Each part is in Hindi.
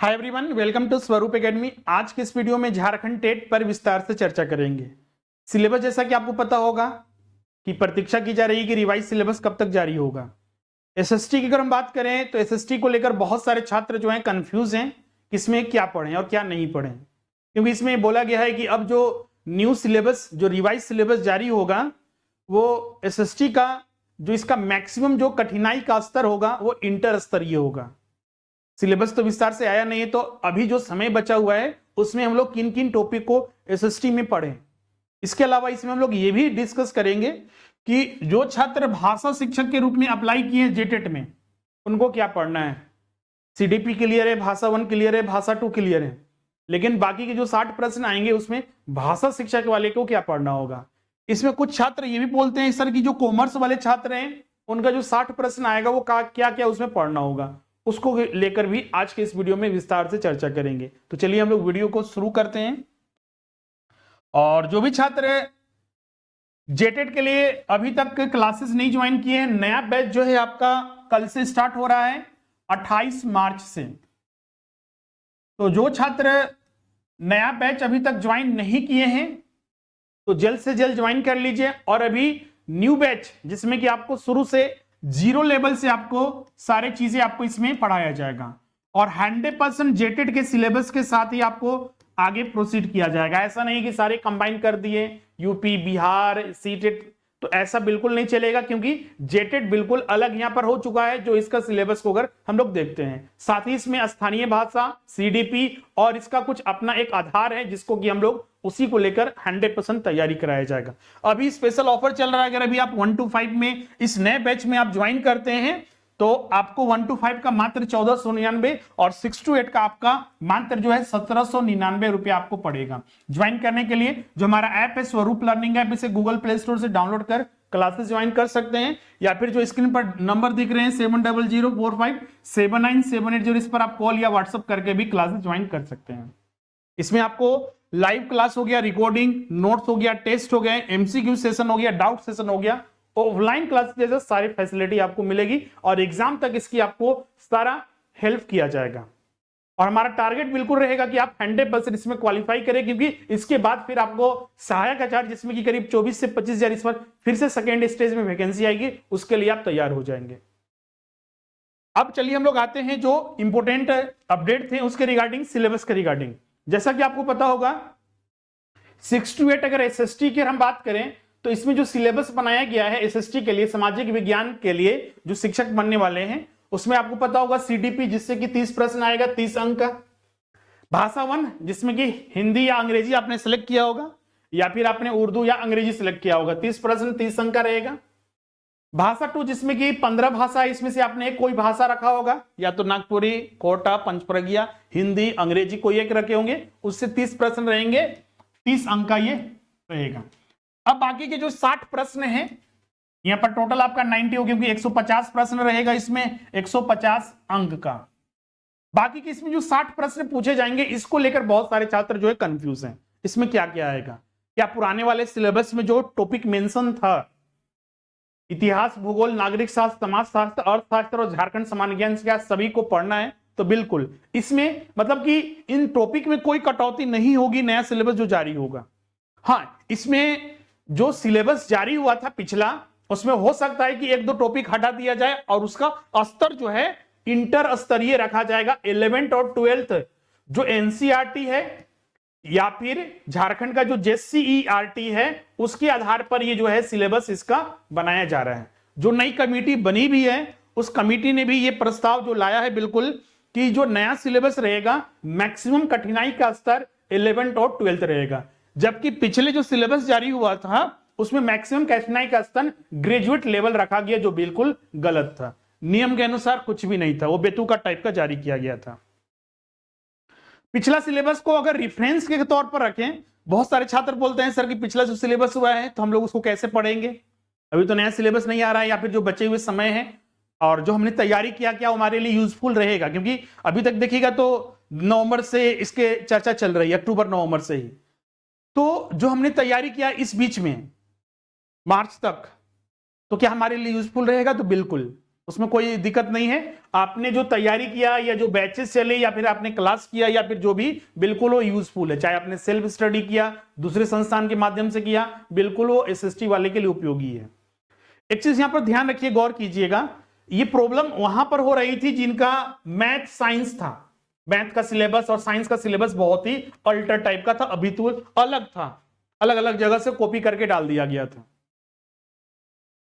हाय एवरीवन, वेलकम टू स्वरूप एकेडमी। आज के इस वीडियो में झारखंड टेट पर विस्तार से चर्चा करेंगे। सिलेबस जैसा कि आपको पता होगा कि प्रतीक्षा की जा रही है कि रिवाइज सिलेबस कब तक जारी होगा। एसएसटी की अगर हम बात करें तो एसएसटी को लेकर बहुत सारे छात्र जो हैं कंफ्यूज हैं कि इसमें क्या पढ़ें और क्या नहीं पढ़ें, क्योंकि इसमें बोला गया है कि अब जो न्यू सिलेबस, जो रिवाइज सिलेबस जारी होगा, वो एसएसटी का जो इसका मैक्सिमम जो कठिनाई का स्तर होगा वो इंटर स्तरीय होगा। सिलेबस तो विस्तार से आया नहीं है, तो अभी जो समय बचा हुआ है उसमें हम लोग किन किन टॉपिक को एसएसटी में पढ़ें। इसके अलावा इसमें हम लोग ये भी डिस्कस करेंगे कि जो छात्र भाषा शिक्षक के रूप में अप्लाई किए हैं जेटेट में, उनको क्या पढ़ना है। सीडीपी क्लियर है, भाषा 1 क्लियर है, भाषा 2 क्लियर है, लेकिन बाकी के जो 60 प्रश्न आएंगे उसमें भाषा शिक्षक वाले को क्या पढ़ना होगा। इसमें कुछ छात्र ये भी बोलते हैं सर कि जो कॉमर्स वाले छात्र हैं उनका जो 60 प्रश्न आएगा वो क्या क्या उसमें पढ़ना होगा, उसको लेकर भी आज के इस वीडियो में विस्तार से चर्चा करेंगे। तो चलिए हम लोग वीडियो को शुरू करते हैं। और जो भी छात्र जेटेट के लिए अभी तक क्लासेस नहीं ज्वाइन किए हैं, नया बैच जो है आपका कल से स्टार्ट हो रहा है 28 मार्च से। तो जो छात्र नया बैच अभी तक ज्वाइन नहीं किए हैं तो जल्द से जल्द ज्वाइन कर लीजिए। और अभी न्यू बैच जिसमें कि आपको शुरू से 0 लेवल से आपको सारे चीजें आपको इसमें पढ़ाया जाएगा और 100% जेटेट के सिलेबस के साथ ही आपको आगे प्रोसीड किया जाएगा। ऐसा नहीं कि सारे कंबाइन कर दिए, यूपी, बिहार, सीटेट, तो ऐसा बिल्कुल नहीं चलेगा, क्योंकि जेटेट बिल्कुल अलग यहां पर हो चुका है जो इसका सिलेबस को अगर हम लोग देखते हैं। साथ ही इसमें स्थानीय भाषा, सीडीपी और इसका कुछ अपना एक आधार है जिसको कि हम लोग उसी को लेकर 100% तैयारी कराया जाएगा। अभी स्पेशल ऑफर चल रहा है, अगर अभी आप 1 to 5 में इस नए बैच में आप ज्वाइन करते हैं तो आपको 1 to 5 का मात्र 1499 और 6 to 8 का आपका मात्र जो है 1799 रुपया आपको पड़ेगा। ज्वाइन करने के लिए जो हमारा ऐप है स्वरूप लर्निंग ऐप, इसे गूगल प्ले स्टोर से डाउनलोड कर क्लासेस ज्वाइन कर सकते हैं, या फिर जो स्क्रीन पर नंबर दिख रहे हैं 7004579780, इस पर आप कॉल या व्हाट्सएप करके भी क्लासेस ज्वाइन कर सकते हैं। इसमें आपको लाइव क्लास हो गया, रिकॉर्डिंग, नोट्स हो गया, टेस्ट हो गए, एमसीक्यू सेशन हो गया, डाउट सेशन हो गया, ऑफलाइन क्लास जैसे सारी फैसिलिटी आपको मिलेगी और एग्जाम तक इसकी आपको सारा हेल्प किया जाएगा। और हमारा टारगेट बिल्कुल रहेगा कि आप 100% इसमें क्वालिफाई करें, क्योंकि इसके बाद फिर आपको सहायक आचार्य जिसमें कि करीब 24 से 25 हजार इस पर फिर से सेकेंड स्टेज में वैकेंसी आएगी, उसके लिए आप तैयार हो जाएंगे। अब चलिए हम लोग आते हैं जो इंपोर्टेंट अपडेट थे उसके रिगार्डिंग, सिलेबस के रिगार्डिंग। जैसा कि आपको पता होगा 6 to 8 अगर एसएसटी की हम बात करें तो इसमें जो सिलेबस बनाया गया है एसएसटी के लिए, सामाजिक विज्ञान के लिए जो शिक्षक बनने वाले हैं, उसमें आपको पता होगा सीडीपी जिससे कि 30 प्रश्न आएगा, 30 अंक का। भाषा 1 जिसमें कि हिंदी या अंग्रेजी आपने सेलेक्ट किया होगा या फिर आपने उर्दू या अंग्रेजी सेलेक्ट किया होगा, 30 प्रश्न 30 अंक का रहेगा। भाषा 2 जिसमें कि 15 भाषा, इसमें से आपने कोई भाषा रखा होगा, या तो नागपुरी, कोटा, पंचप्रज्ञा, हिंदी, अंग्रेजी कोई एक रखे होंगे, उससे 30 प्रश्न रहेंगे, 30 अंक का ये रहेगा। अब बाकी के जो 60 प्रश्न हैं यहां पर टोटल आपका 90 हो, क्योंकि 150 प्रश्न रहेगा इसमें, 150 अंक का। बाकी के इसमें जो 60 प्रश्न पूछे जाएंगे इसको लेकर बहुत सारे छात्र जो है कंफ्यूज हैं, इसमें क्या क्या आएगा। क्या पुराने वाले सिलेबस में जो टॉपिक मेंशन था, इतिहास, भूगोल, नागरिक शास्त्र, समाजशास्त्र, अर्थशास्त्र और झारखंड सामान्य ज्ञान से क्या सभी को पढ़ना है? तो बिल्कुल इसमें मतलब कि इन टॉपिक में कोई कटौती नहीं होगी, नया सिलेबस जो जारी होगा। हाँ, इसमें जो सिलेबस जारी हुआ था पिछला, उसमें हो सकता है कि 1-2 टॉपिक हटा दिया जाए और उसका स्तर जो है इंटर स्तरीय रखा जाएगा। 11th और 12th जो एनसीईआरटी है या फिर झारखंड का जो जेसीईआरटी है उसके आधार पर ये जो है सिलेबस इसका बनाया जा रहा है। जो नई कमेटी बनी भी है उस कमेटी ने भी ये प्रस्ताव जो लाया है बिल्कुल कि जो नया सिलेबस रहेगा मैक्सिमम कठिनाई का स्तर 11th और 12th रहेगा, जबकि पिछले जो सिलेबस जारी हुआ था उसमें मैक्सिमम कठिनाई का स्तर ग्रेजुएट लेवल रखा गया, जो बिल्कुल गलत था। नियम के अनुसार कुछ भी नहीं था, वो बेतुका टाइप का जारी किया गया था। पिछला सिलेबस को अगर रेफरेंस के तौर पर रखें, बहुत सारे छात्र बोलते हैं सर कि पिछला जो सिलेबस हुआ है तो हम लोग उसको कैसे पढ़ेंगे, अभी तो नया सिलेबस नहीं आ रहा है, या फिर जो बचे हुए समय है और जो हमने तैयारी किया क्या हमारे लिए यूजफुल रहेगा। क्योंकि अभी तक देखिएगा तो नवंबर से इसके चर्चा चल रही है, अक्टूबर नवंबर से ही, तो जो हमने तैयारी किया इस बीच में मार्च तक, तो क्या हमारे लिए यूजफुल रहेगा? तो बिल्कुल। उसमें कोई दिक्कत नहीं है। आपने जो तैयारी किया या जो बैचेस चले या फिर आपने क्लास किया या फिर जो भी, बिल्कुल वो यूजफुल है। चाहे आपने सेल्फ स्टडी किया, दूसरे संस्थान के माध्यम से किया, बिल्कुल वो एसएसटी वाले के लिए उपयोगी है। एक चीज यहां पर ध्यान रखिए, गौर कीजिएगा, ये प्रॉब्लम वहां पर हो रही थी जिनका मैथ साइंस था। मैथ का सिलेबस और साइंस का सिलेबस बहुत ही अल्टर टाइप का था, अभी तो अलग था, अलग अलग जगह से कॉपी करके डाल दिया गया था।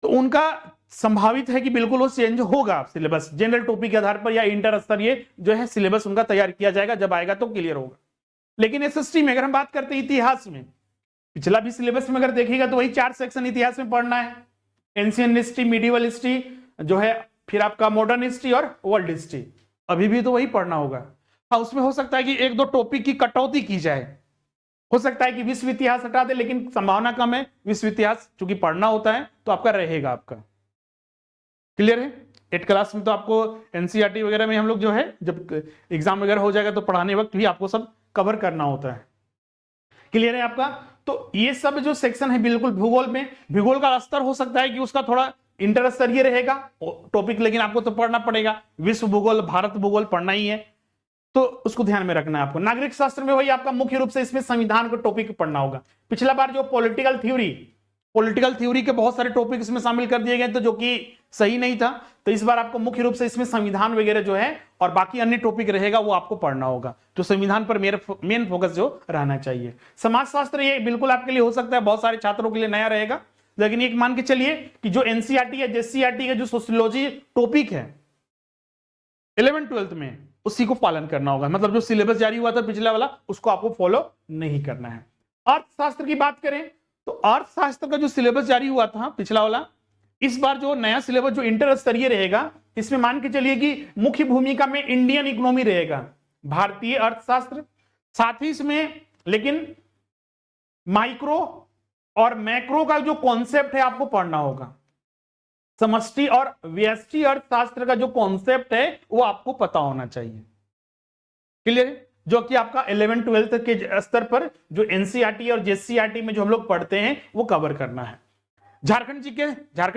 तो उनका संभावित है कि बिल्कुल वो चेंज होगा सिलेबस, जनरल टॉपिक के आधार पर या इंटर स्तरीय जो है सिलेबस उनका तैयार किया जाएगा, जब आएगा तो क्लियर होगा। लेकिन एसएसटी में अगर हम बात करते हैं इतिहास में, पिछला भी सिलेबस में अगर देखिएगा तो वही 4 सेक्शन इतिहास में पढ़ना है, एंशियंट हिस्ट्री, मिडिवल हिस्ट्री जो है, फिर आपका मॉडर्न हिस्ट्री और वर्ल्ड हिस्ट्री, अभी भी तो वही पढ़ना होगा। हाँ, उसमें हो सकता है कि 1-2 टॉपिक की कटौती की जाए, हो सकता है कि विश्व इतिहास हटा दे, लेकिन संभावना कम है। विश्व इतिहास चूंकि पढ़ना होता है तो आपका रहेगा, आपका क्लियर है। 8 क्लास में तो आपको एनसीईआरटी वगैरह में हम लोग जो है, जब एग्जाम वगैरह हो जाएगा तो पढ़ाने वक्त भी आपको सब कवर करना होता है, क्लियर है आपका। तो ये सब जो सेक्शन है बिल्कुल भूगोल में, भूगोल का स्तर हो सकता है कि उसका थोड़ा इंटर स्तरीय रहेगा टॉपिक, लेकिन आपको तो पढ़ना पड़ेगा। विश्व भूगोल, भारत भूगोल पढ़ना ही है, तो उसको ध्यान में रखना है आपको। नागरिक शास्त्र में वही आपका मुख्य रूप से इसमें संविधान को टॉपिक पढ़ना होगा। पिछला बार जो पॉलिटिकल थ्योरी के बहुत सारे टॉपिक इसमें शामिल कर दिए गए थे, जो कि सही नहीं था। तो इस बार आपको मुख्य रूप से इसमें संविधान वगैरह जो है और बाकी अन्य टॉपिक रहेगा वो आपको पढ़ना होगा। तो संविधान पर मेन फोकस जो रहना चाहिए। समाजशास्त्र ये बिल्कुल आपके लिए हो सकता है बहुत सारे छात्रों के लिए नया रहेगा, लेकिन एक मान के चलिए कि जो एनसीईआरटी या जेसीईआरटी का जो सोशियोलॉजी टॉपिक है 11th-12th में, उसी को पालन करना होगा। मतलब जो सिलेबस जारी हुआ था पिछला वाला, उसको आपको फॉलो नहीं करना है। अर्थशास्त्र की बात करें तो अर्थशास्त्र का जो सिलेबस जारी हुआ था पिछला वाला, इस बार जो नया सिलेबस जो इंटर स्तरीय रहेगा, इसमें मान के चलिए कि मुख्य भूमिका में इंडियन इकोनॉमी रहेगा, भारतीय अर्थशास्त्र। साथ ही इसमें लेकिन माइक्रो और मैक्रो का जो कॉन्सेप्ट है आपको पढ़ना होगा। समष्टि और व्यष्टि अर्थशास्त्र का जो कॉन्सेप्ट है वो आपको पता होना चाहिए, क्लियर। जो कि आपका 11th-12th के स्तर पर जो एनसीईआरटी और जेसीईआरटी में जो हम लोग पढ़ते हैं वो कवर करना है। झारखंड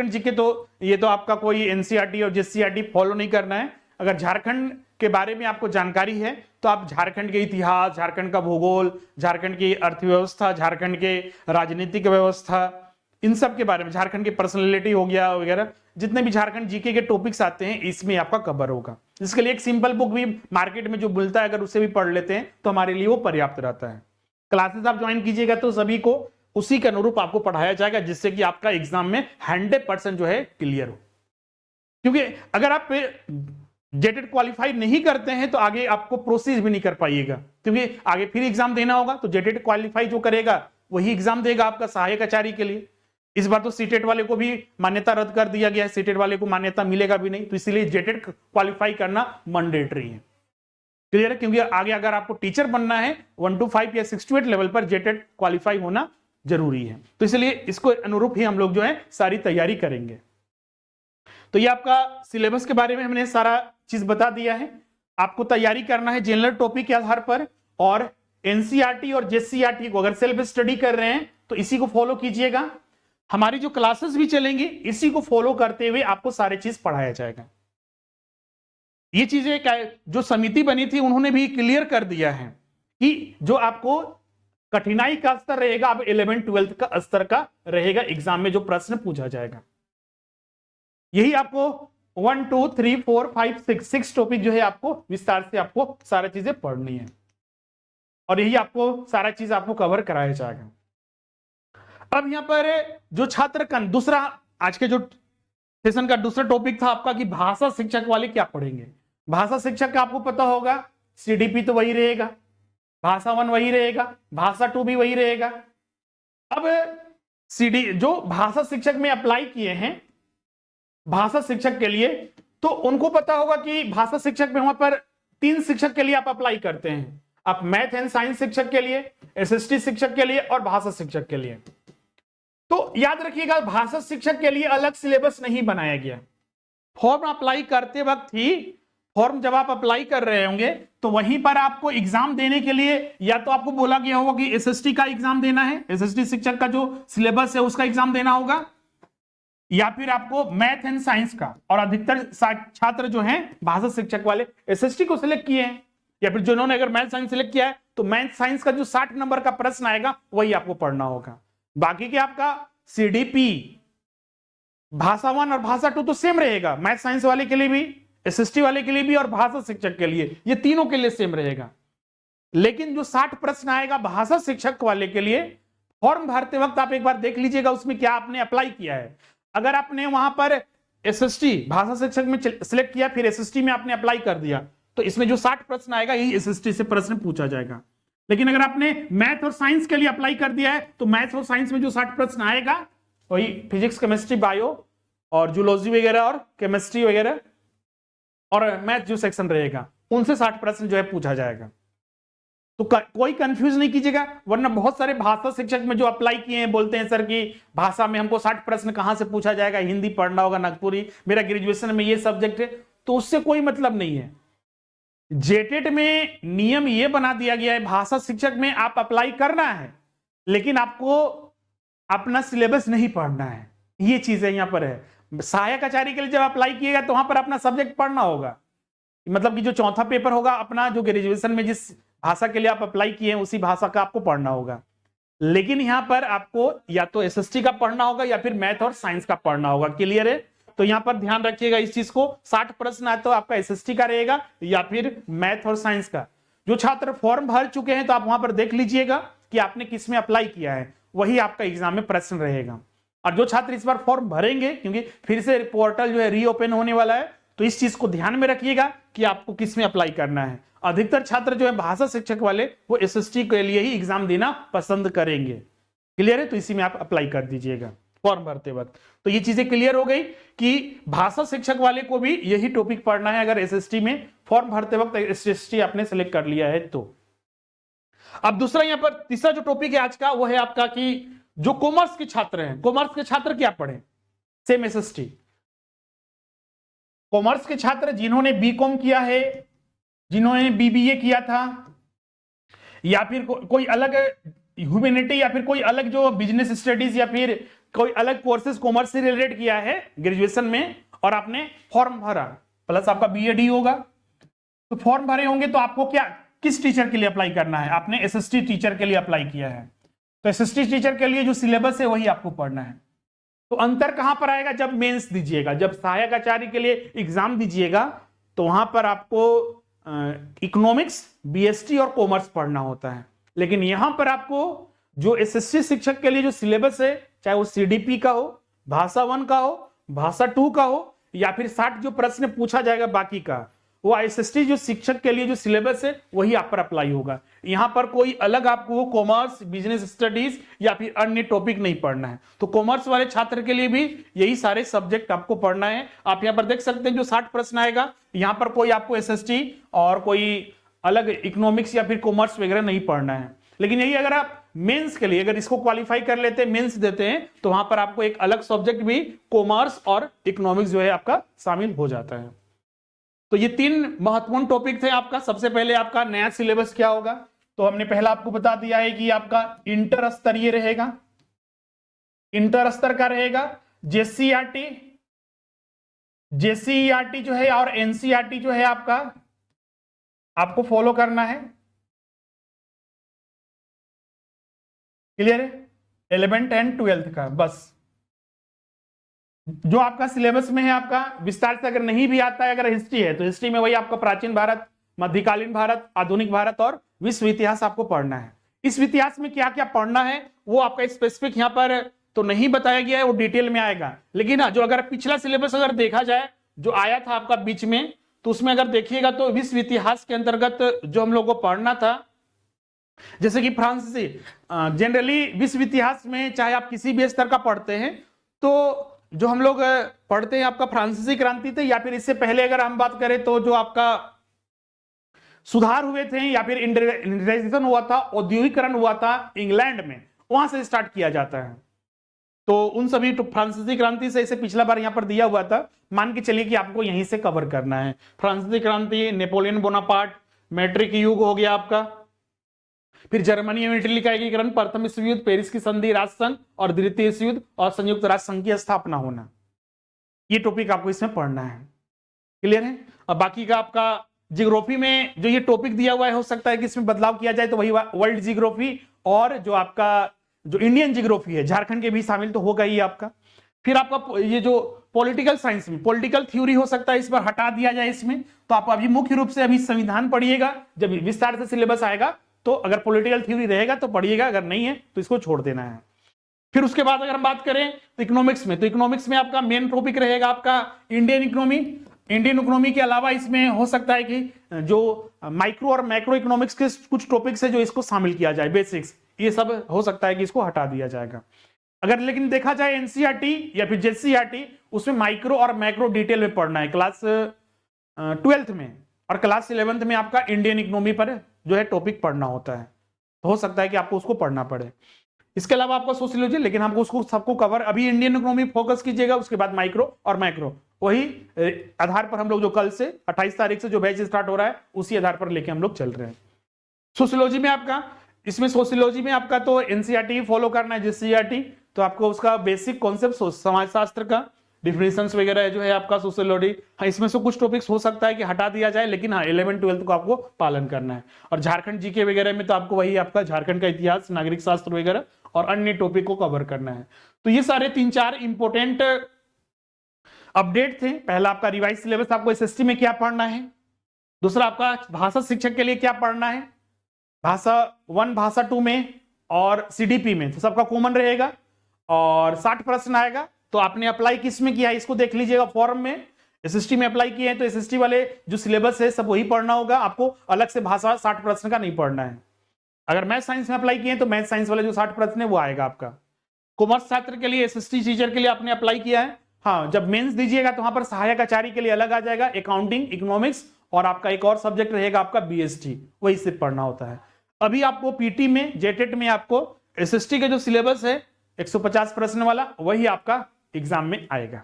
जीके तो ये तो आपका कोई एनसीईआरटी और जेसीईआरटी फॉलो नहीं करना है। अगर झारखंड के बारे में आपको जानकारी है तो आप झारखंड के इतिहास, झारखंड का भूगोल, झारखंड की अर्थव्यवस्था, झारखंड के राजनीतिक व्यवस्था, इन सब के बारे में, झारखंड की पर्सनैलिटी हो गया वगैरह, जितने भी झारखंड जीके के टॉपिक्स आते हैं इसमें आपका कवर होगा। इसके लिए एक सिंपल बुक भी मार्केट में जो मिलता है, अगर उसे भी पढ़ लेते हैं तो हमारे लिए वो पर्याप्त रहता है। क्लासेस आप ज्वाइन कीजिएगा तो सभी को उसी के अनुरूप आपको पढ़ाया जाएगा, जिससे कि आपका एग्जाम में 100% जो है क्लियर हो। क्योंकि अगर आप जेटेड क्वालिफाई नहीं करते हैं तो आगे आपको प्रोसीज भी नहीं कर पाइएगा, क्योंकि आगे फिर एग्जाम देना होगा। तो जेटेड क्वालिफाई जो करेगा वही एग्जाम देगा आपका सहायक आचार्य के लिए। इस बार तो सीटेट वाले को भी मान्यता रद्द कर दिया गया है, सीटेट वाले को मान्यता मिलेगा भी नहीं, तो इसलिए जेटेड क्वालिफाई करना मैंडेटरी है, क्लियर है। क्योंकि आगे अगर आपको टीचर बनना है 1 to 5 या 6 to 8 लेवल पर जेटेड क्वालिफाई होना जरूरी है। तो इसलिए इसको अनुरूप ही हम लोग जो है सारी तैयारी करेंगे। तो ये आपका सिलेबस के बारे में हमने सारा चीज बता दिया है। आपको तैयारी करना है जनरल टॉपिक के आधार पर, और एनसीईआरटी और जेसीईआरटी को अगर सेल्फ स्टडी कर रहे हैं तो इसी को फॉलो कीजिएगा। हमारी जो क्लासेस भी चलेंगी इसी को फॉलो करते हुए आपको सारे चीज पढ़ाया जाएगा। ये चीजें जो समिति बनी थी उन्होंने भी क्लियर कर दिया है कि जो आपको कठिनाई का स्तर रहेगा अब 11th-12th का स्तर का रहेगा, एग्जाम में जो प्रश्न पूछा जाएगा। यही आपको 1 2 3 4 5 6 टॉपिक जो है आपको विस्तार से आपको सारी चीजें पढ़नी है, और यही आपको सारा चीज आपको कवर कराया जाएगा। अब यहां पर जो छात्र का दूसरा, आज के जो सेशन का दूसरा टॉपिक था आपका कि भाषा शिक्षक वाले क्या पढ़ेंगे। भाषा शिक्षक का आपको पता होगा सीडीपी तो वही रहेगा, भाषा 1 वही रहेगा, भाषा 2 भी वही रहेगा। अब जो भाषा शिक्षक में अप्लाई किए हैं भाषा शिक्षक के लिए, तो उनको पता होगा कि भाषा शिक्षक में वहां पर 3 शिक्षक के लिए आप अप्लाई करते हैं। आप मैथ एंड साइंस शिक्षक के लिए, एसएसटी शिक्षक के लिए और भाषा शिक्षक के लिए। तो याद रखिएगा भाषा शिक्षक के लिए अलग सिलेबस नहीं बनाया गया। फॉर्म अप्लाई करते वक्त ही, फॉर्म जब आप अप्लाई कर रहे होंगे तो वहीं पर आपको एग्जाम देने के लिए या तो आपको बोला गया होगा कि एसएसटी का एग्जाम देना है, एसएसटी शिक्षक का जो सिलेबस है उसका एग्जाम देना होगा, या फिर आपको मैथ एंड साइंस का, और अधिकतर छात्र जो हैं भाषा शिक्षक वाले एसएसटी को सिलेक्ट किए हैं, या फिर जिन्होंने अगर मैथ साइंस सिलेक्ट किया है तो मैथ साइंस का जो 60 नंबर का प्रश्न आएगा वही आपको पढ़ना होगा। बाकी के आपका सीडीपी, भाषा 1 और भाषा 2 तो सेम रहेगा, मैथ साइंस वाले के लिए भी, एसएसटी वाले के लिए भी और भाषा शिक्षक के लिए, ये तीनों के लिए सेम रहेगा। लेकिन जो 60 प्रश्न आएगा भाषा शिक्षक वाले के लिए, फॉर्म भरते वक्त आप एक बार देख लीजिएगा उसमें क्या आपने अप्लाई किया है। अगर आपने वहां पर एसएसटी भाषा शिक्षक में सिलेक्ट किया, फिर एसएसटी में आपने अप्लाई कर दिया, तो इसमें जो 60 प्रश्न आएगा यही एसएसटी से प्रश्न पूछा जाएगा। लेकिन अगर आपने मैथ और साइंस के लिए अप्लाई कर दिया है तो मैथ और साइंस में जो 60 प्रश्न आएगा वही फिजिक्स, केमिस्ट्री, बायो और जूलॉजी वगैरह और केमिस्ट्री वगैरह और मैथ जो सेक्शन रहेगा उनसे 60 प्रश्न जो है पूछा जाएगा। तो कोई कंफ्यूज नहीं कीजिएगा, वरना बहुत सारे भाषा शिक्षक में जो अप्लाई किए हैं बोलते हैं सर कि भाषा में हमको 60 प्रश्न कहां से पूछा जाएगा, हिंदी पढ़ना होगा, नागपुरी, मेरा ग्रेजुएशन में ये सब्जेक्ट है, तो उससे कोई मतलब नहीं है। जेटेट में नियम ये बना दिया गया है, भाषा शिक्षक में आप अप्लाई करना है लेकिन आपको अपना सिलेबस नहीं पढ़ना है, ये चीज है यहां पर है। सहायक आचार्य के लिए जब अप्लाई किएगा तो वहां पर अपना सब्जेक्ट पढ़ना होगा, मतलब कि जो चौथा पेपर होगा अपना, जो ग्रेजुएशन में जिस भाषा के लिए आप अप्लाई किए हैं उसी भाषा का आपको पढ़ना होगा। लेकिन यहां पर आपको या तो एसएसटी का पढ़ना होगा या फिर मैथ और साइंस का पढ़ना होगा। क्लियर है? तो यहां पर ध्यान रखिएगा इस चीज को, 60 प्रश्न आए तो आपका एसएसटी का रहेगा या फिर मैथ और साइंस का। जो छात्र फॉर्म भर चुके हैं तो आप वहां पर देख लीजिएगा कि आपने किस में अप्लाई किया है, वही आपका एग्जाम में प्रश्न रहेगा। और जो छात्र इस बार फॉर्म भरेंगे, क्योंकि फिर से पोर्टल जो है रीओपन होने वाला है, तो इस चीज को ध्यान में रखिएगा कि आपको किस में अप्लाई करना है। अधिकतर छात्र जो है भाषा शिक्षक वाले वो एसएसटी के लिए ही एग्जाम देना पसंद करेंगे। क्लियर है? तो इसी में आप अप्लाई कर दीजिएगा फॉर्म भरते वक्त। तो ये चीजें क्लियर हो गई कि भाषा शिक्षक वाले को भी यही टॉपिक पढ़ना है अगर एसएसटी में फॉर्म भरते वक्त एसएसटी आपने सेलेक्ट कर लिया है तो। अब दूसरा यहां पर तीसरा जो टॉपिक है आज का वो है आपका कि जो कॉमर्स के छात्र हैं, कॉमर्स के छात्र क्या पढ़े, सेम एसएसटी। कॉमर्स के छात्र जिन्होंने बीकॉम किया है, जिन्होंने बीबीए किया था, या फिर कोई अलग ह्यूमैनिटी या फिर कोई अलग जो बिजनेस स्टडीज या फिर कोई अलग कोर्सेज कॉमर्स से रिलेटेड किया है ग्रेजुएशन में और आपने फॉर्म भरा, प्लस आपका बीएडी होगा, तो फॉर्म भरे होंगे तो आपको क्या, किस टीचर के लिए अप्लाई करना है? आपने एसएसटी टीचर के लिए अप्लाई किया है, तो एसएसटी टीचर के लिए जो सिलेबस है वही आपको पढ़ना है। तो अंतर कहां पर आएगा? जब मेंस दीजिएगा, जब सहायक आचार्य के लिए एग्जाम दीजिएगा तो वहां पर आपको इकोनॉमिक्स, बीएसटी और कॉमर्स पढ़ना होता है। लेकिन यहां पर आपको जो एसएससी शिक्षक के लिए जो सिलेबस है, चाहे वो सीडीपी का हो, भाषा 1 का हो, भाषा 2 का हो, या फिर 60 जो प्रश्न पूछा जाएगा बाकी का, वो एसएसटी जो शिक्षक के लिए जो सिलेबस है वही आप पर अप्लाई होगा। यहां पर कोई अलग आपको कॉमर्स, बिजनेस स्टडीज या फिर अन्य टॉपिक नहीं पढ़ना है। तो कॉमर्स वाले छात्र के लिए भी यही सारे सब्जेक्ट आपको पढ़ना है। आप यहां पर देख सकते हैं जो 60 प्रश्न आएगा, यहां पर कोई आपको एसएसटी और कोई अलग इकोनॉमिक्स या फिर कॉमर्स वगैरह नहीं पढ़ना है। लेकिन यही अगर आप मेंस के लिए अगर इसको क्वालिफाई कर लेते हैं, मेंस देते हैं, तो वहां पर आपको एक अलग सब्जेक्ट भी कॉमर्स और इकोनॉमिक्स जो है आपका शामिल हो जाता है। तो ये 3 महत्वपूर्ण टॉपिक थे आपका। सबसे पहले आपका नया सिलेबस क्या होगा, तो हमने पहला आपको बता दिया है कि आपका इंटर स्तरीय रहेगा, इंटर स्तर का रहेगा। जेसीईआरटी जो है और एनसीईआरटी जो है आपको फॉलो करना है। क्लियर है? 11th एंड 12th का बस जो आपका सिलेबस में है आपका विस्तार से अगर नहीं भी आता है, अगर हिस्ट्री है तो हिस्ट्री में वही आपका प्राचीन भारत, मध्यकालीन भारत, आधुनिक भारत और विश्व इतिहास आपको पढ़ना है। इस इतिहास में क्या क्या पढ़ना है वो आपका स्पेसिफिक यहां पर तो नहीं बताया गया है, वो डिटेल में आएगा। लेकिन जो अगर पिछला सिलेबस अगर देखा जाए जो आया था आपका बीच में, तो उसमें अगर देखिएगा तो विश्व इतिहास के अंतर्गत जो हम लोग को पढ़ना था, जैसे कि फ्रांसीसी, जनरली विश्व इतिहास में चाहे आप किसी भी स्तर का पढ़ते हैं तो जो हम लोग पढ़ते हैं आपका फ्रांसीसी क्रांति थे, या फिर इससे पहले अगर हम बात करें तो जो आपका सुधार हुए थे या फिर इंडस्ट्रियलाइजेशन हुआ था, औद्योगिकरण हुआ था इंग्लैंड में, वहां से स्टार्ट किया जाता है। तो उन सभी फ्रांसीसी क्रांति से इसे पिछला बार यहां पर दिया हुआ था, मान के चलिए कि आपको यहीं से कवर करना है। फ्रांसीसी क्रांति, नेपोलियन बोनापार्ट, मैट्रिक युग हो गया आपका, फिर जर्मनी एवं इटली का एकीकरण, प्रथम विश्व युद्ध, पेरिस की संधि, राष्ट्रसंघ और द्वितीय विश्व युद्ध और संयुक्त राष्ट्र संघ की स्थापना होना। ये टॉपिक आपको इसमें पढ़ना है। क्लियर है? अब बाकी का आपका जियोग्राफी में जो ये टॉपिक दिया हुआ है, हो सकता है कि इसमें बदलाव किया जाए, तो वही वर्ल्ड जियोग्राफी और जो आपका जो इंडियन जियोग्राफी है, झारखंड के भी शामिल तो होगा ही आपका। फिर आपका ये जो पॉलिटिकल साइंस में पॉलिटिकल थ्योरी हो सकता है इस पर हटा दिया जाए इसमें, तो आप अभी मुख्य रूप से अभी संविधान पढ़िएगा, जब विस्तार से सिलेबस आएगा तो अगर पॉलिटिकल थ्योरी रहेगा तो पढ़िएगा, अगर नहीं है तो इसको छोड़ देना है। फिर उसके बाद अगर हम बात करें तो इकोनॉमिक्स में, तो इकोनॉमिक्स में आपका मेन टॉपिक रहेगा आपका इंडियन इकोनॉमी। इंडियन इकोनॉमी के अलावा इसमें हो सकता है कि जो माइक्रो और मैक्रो इकोनॉमिक्स के कुछ टॉपिक्स है जो इसको शामिल किया जाए, बेसिक्स, ये सब हो सकता है कि इसको हटा दिया जाएगा। अगर लेकिन देखा जाए एनसीईआरटी या फिर जेसीईआरटी, उसमें माइक्रो और मैक्रो डिटेल में पढ़ना है क्लास 12th में, और क्लास 11th में आपका इंडियन इकोनॉमी पर जो है टॉपिक पढ़ना होता है, तो हो सकता है कि आपको उसको पढ़ना पड़े। इसके अलावा आपका सोशियोलॉजी, लेकिन हमको उसको सबको कवर, अभी इंडियन इकोनॉमी फोकस कीजिएगा, उसके बाद माइक्रो और मैक्रो, वही आधार पर हम लोग जो कल से 28 तारीख से जो बैच स्टार्ट हो रहा है उसी आधार पर लेके हम लोग चल रहे हैं। सोशियोलॉजी में आपका, इसमें सोशियोलॉजी में आपका तो एनसीईआरटी फॉलो करना है, जेसीईआरटी, तो आपको उसका बेसिक कॉन्सेप्ट समाजशास्त्र का डिफिनेशंस वगैरह जो है आपका सोशियोलॉजी, हाँ इसमें से कुछ टॉपिक्स हो सकता है कि हटा दिया जाए, लेकिन हाँ 11th-12th को आपको पालन करना है। और झारखंड जीके वगैरह में तो आपको वही आपका झारखंड का इतिहास, नागरिक शास्त्र वगैरह और अन्य टॉपिक को कवर करना है। तो ये सारे 3-4 इंपोर्टेंट अपडेट थे। पहला आपका रिवाइज सिलेबस, आपको एसएसटी में क्या पढ़ना है, दूसरा आपका भाषा शिक्षक के लिए क्या पढ़ना है, भाषा 1 भाषा 2 में और सीडीपी में, तो सबका कॉमन रहेगा और 60 प्रश्न आएगा। तो आपने अप्लाई किस में किया है इसको देख लीजिएगा फॉर्म में, एसएसटी में अप्लाई किए हैं तो एसएसटी वाले जो सिलेबस है सब वही पढ़ना होगा, आपको अलग से भाषा 60 प्रश्न का नहीं पढ़ना है। अगर मैथ साइंस में अप्लाई किए तो मैथ साइंस वाले जो 60 प्रश्न है वो आएगा आपका। कॉमर्स छात्र के लिए एसएसटी टीचर के लिए आपने अप्लाई किया है, हाँ जब मेंस दीजिएगा तो वहां पर सहायक आचार्य के लिए अलग आ जाएगा, अकाउंटिंग, इकोनॉमिक्स और आपका एक और सब्जेक्ट रहेगा आपका बीएसटी, वही सिर्फ पढ़ना होता है। अभी आपको पीटी में, जेटेट में आपको एसएसटी का जो सिलेबस है 150 प्रश्न वाला, वही आपका एग्जाम में आएगा।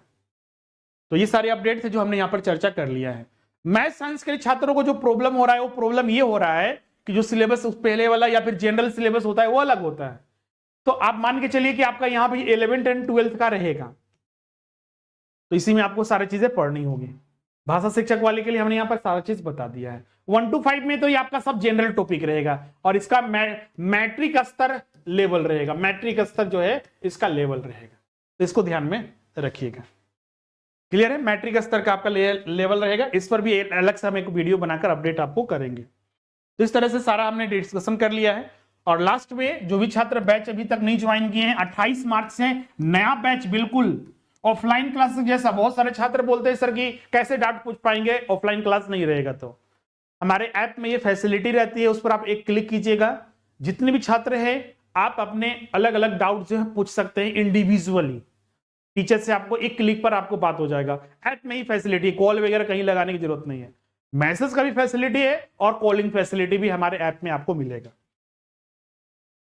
तो ये सारे अपडेट थे जो हमने यहां पर चर्चा कर लिया है। मैथ साइंस के छात्रों को जो प्रॉब्लम हो रहा है वो प्रॉब्लम ये हो रहा है कि जो सिलेबस पहले वाला या फिर जनरल सिलेबस होता है वो अलग होता है। तो आप मान के चलिए कि आपका यहां पर 11th एंड 12th का रहेगा, तो इसी में आपको सारी चीजें पढ़नी होगी। भाषा शिक्षक वाले के लिए हमने यहां पर सारा चीज बता दिया है। 1 to 5 में तो ये आपका सब जनरल टॉपिक रहेगा और इसका मैट्रिक स्तर लेवल रहेगा, मैट्रिक स्तर जो है इसका लेवल रहेगा, तो इसको ध्यान में रखिएगा। क्लियर है? मैट्रिक स्तर का आपका लेवल रहेगा, इस पर भी अलग से हम एक वीडियो बनाकर अपडेट आपको करेंगे। तो इस तरह से सारा हमने डिस्कशन कर लिया है। और लास्ट में जो भी छात्र बैच अभी तक नहीं ज्वाइन किए हैं, 28 मार्च से नया बैच बिल्कुल ऑफलाइन क्लास जैसा। बहुत सारे छात्र बोलते हैं सर कि कैसे डाउट पूछ पाएंगे, ऑफलाइन क्लास नहीं रहेगा। तो हमारे ऐप में ये फैसिलिटी रहती है, उस पर आप एक क्लिक कीजिएगा, जितने भी छात्र हैं आप अपने अलग अलग डाउट जो है पूछ सकते हैं इंडिविजुअली। टीचर से आपको एक क्लिक पर आपको बात हो जाएगा। ऐप में ही फैसिलिटी, कॉल वगैरह कहीं लगाने की जरूरत नहीं है। मैसेज का भी फैसिलिटी है और कॉलिंग फैसिलिटी भी हमारे ऐप में आपको मिलेगा।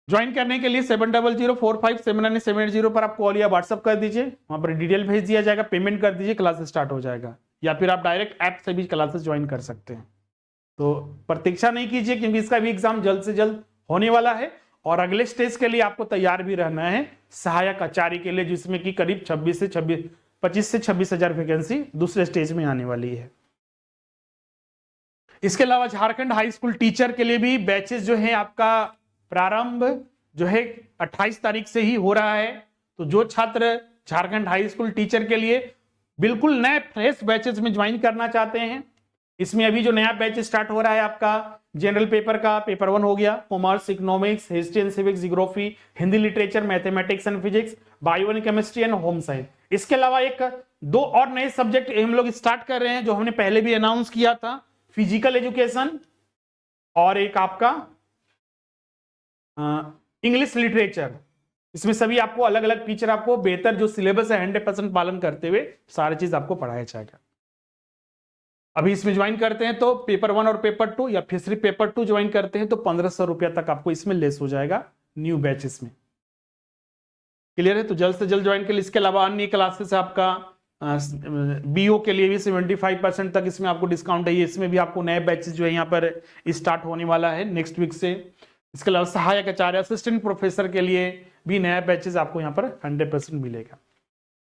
ज्वाइन करने के लिए 7004579780 पर आप कॉल या व्हाट्सअप कर दीजिए, वहां पर डिटेल भेज दिया जाएगा, पेमेंट कर दीजिए, क्लास स्टार्ट हो जाएगा। या फिर आप डायरेक्ट ऐप से भी क्लासेस ज्वाइन कर सकते हैं। तो प्रतीक्षा नहीं कीजिए क्योंकि इसका भी एग्जाम जल्द से जल्द होने वाला है और अगले स्टेज के लिए आपको तैयार भी रहना है, सहायक आचार्य के लिए, जिसमें कि करीब 25 से 26 हजार वैकेंसी दूसरे स्टेज में आने वाली है। इसके अलावा झारखंड हाई स्कूल टीचर के लिए भी बैचेस जो है आपका प्रारंभ जो है 28 तारीख से ही हो रहा है। तो जो छात्र झारखंड हाई स्कूल टीचर के लिए बिल्कुल नए फ्रेश बैचेस में ज्वाइन करना चाहते हैं, इसमें अभी जो नया बैच स्टार्ट हो रहा है आपका जनरल पेपर का, पेपर 1 हो गया, commerce, economics, history and civics, geography, Hindi literature, mathematics and physics, bio and chemistry and home science. इसके अलावा 2 और नए सब्जेक्ट हम लोग स्टार्ट कर रहे हैं जो हमने पहले भी अनाउंस किया था, फिजिकल एजुकेशन और एक आपका इंग्लिश लिटरेचर। इसमें सभी आपको अलग अलग टीचर आपको बेहतर जो सिलेबस है 100% पालन करते हुए सारी चीज आपको पढ़ाया जाएगा। अभी इसमें ज्वाइन करते हैं तो पेपर 1 और पेपर 2 या फिर सिर्फ पेपर 2 ज्वाइन करते हैं तो 1500 रुपया तक आपको इसमें लेस हो जाएगा न्यू बैचेस में। क्लियर है? तो जल्द से जल्द ज्वाइन कर लीजिए। इसके अलावा अन्य क्लासेस आपका बीओ के लिए भी 75% तक इसमें आपको डिस्काउंट है। इसमें भी आपको नए बैचेस जो है यहाँ पर स्टार्ट होने वाला है नेक्स्ट वीक से। इसके अलावा सहायक आचार्य, असिस्टेंट प्रोफेसर के लिए भी नया बैचेस आपको यहाँ पर 100% मिलेगा।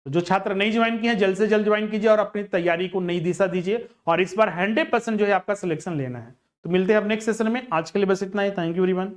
तो जो छात्र नहीं ज्वाइन किए हैं जल्द से जल्द ज्वाइन कीजिए और अपनी तैयारी को नई दिशा दीजिए और इस बार 100% जो है आपका सिलेक्शन लेना है। तो मिलते हैं अब नेक्स्ट सेशन में। आज के लिए बस इतना ही। Thank you everyone.